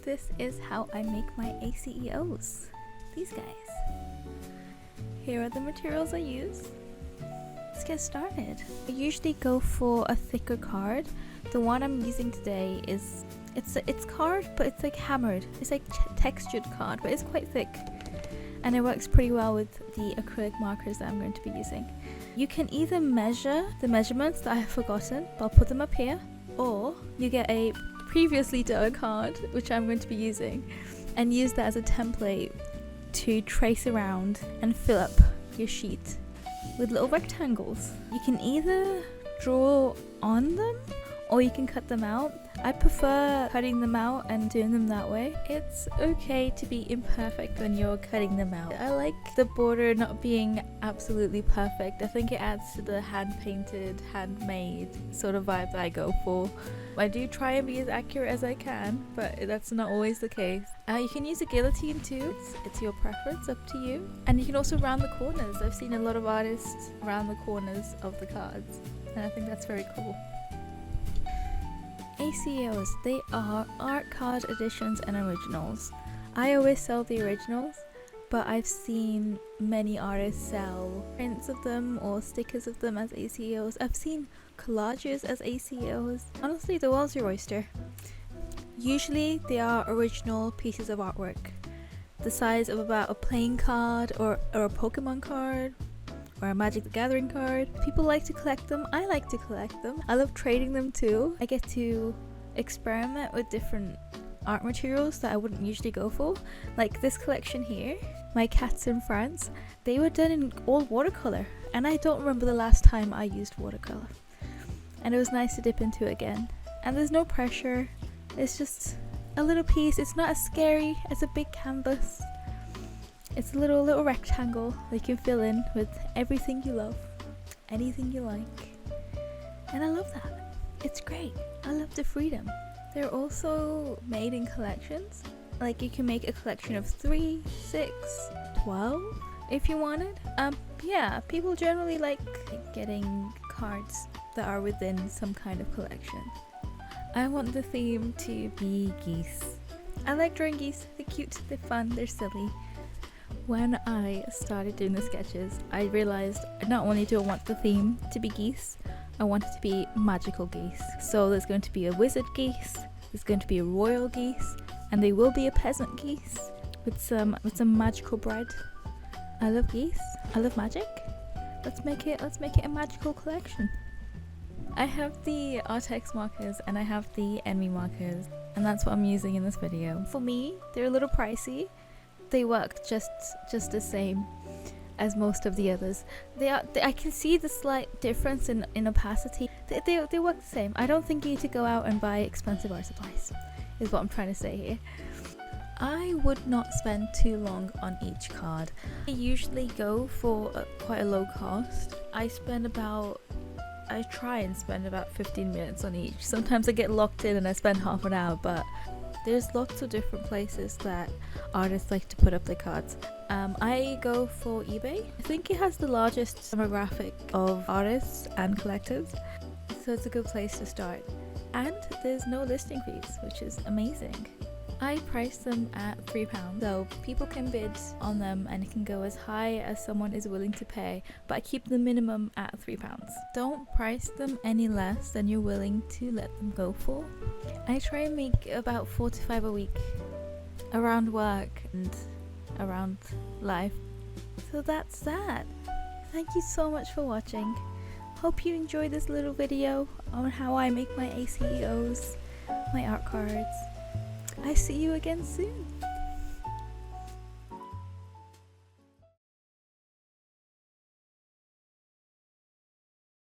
This is how I make my ACEOs. These guys. Here are the materials I use. Let's get started. I usually go for a thicker card. The one I'm using today is it's card, but it's like hammered. It's like textured card, but it's quite thick. And it works pretty well with the acrylic markers that I'm going to be using. You can either measure the measurements that I have forgotten, but I'll put them up here, or you get a previously done card, which I'm going to be using, and use that as a template to trace around and fill up your sheet with little rectangles. You can either draw on them or you can cut them out. I prefer cutting them out and doing them that way. It's okay to be imperfect when you're cutting them out. I like the border not being absolutely perfect. I think it adds to the hand-painted, handmade sort of vibe that I go for. I do try and be as accurate as I can, but that's not always the case. You can use a guillotine too. It's your preference, up to you. And you can also round the corners. I've seen a lot of artists round the corners of the cards, and I think that's very cool. ACEOs, they are art card editions and originals. I always sell the originals, but I've seen many artists sell prints of them or stickers of them as ACEOs. I've seen collages as ACEOs. Honestly, the world's your oyster. Usually they are original pieces of artwork, the size of about a playing card or a Pokemon card or a Magic the Gathering card. People like to collect them. I like to collect them. I love trading them too. I get to experiment with different art materials that I wouldn't usually go for. Like this collection here, my cats in France, they were done in all watercolor, and I don't remember the last time I used watercolor, and it was nice to dip into it again. And there's no pressure. It's just a little piece. It's not as scary as a big canvas. It's a little rectangle that you can fill in with everything you love, anything you like. And I love that. It's great. I love the freedom. They're also made in collections. Like you can make a collection of 3, 6, 12 if you wanted. Yeah, people generally like getting cards that are within some kind of collection. I want the theme to be geese. I like drawing geese. They're cute, they're fun, they're silly. When I started doing the sketches, I realized not only do I want the theme to be geese, I want it to be magical geese. So there's going to be a wizard geese, there's going to be a royal geese, and there will be a peasant geese with some magical bread. I love geese. I love magic. Let's make it a magical collection. I have the ARRTX markers and I have the ENMY markers, and that's what I'm using in this video. For me, they're a little pricey. They work just the same as most of the others. I can see the slight difference in opacity. They work the same. I don't think you need to go out and buy expensive art supplies, is what I'm trying to say here. I would not spend too long on each card. I usually go for quite a low cost. I try and spend about 15 minutes on each. Sometimes I get locked in and I spend half an hour, but there's lots of different places that artists like to put up their cards. I go for eBay. I think it has the largest demographic of artists and collectors, so it's a good place to start. And there's no listing fees, which is amazing. I price them at £3, so people can bid on them and it can go as high as someone is willing to pay, but I keep the minimum at £3. Don't price them any less than you're willing to let them go for. I try and make about 4 to 5 a week around work and around life. So that's that. Thank you so much for watching. Hope you enjoyed this little video on how I make my ACEOs, my art cards. I see you again soon.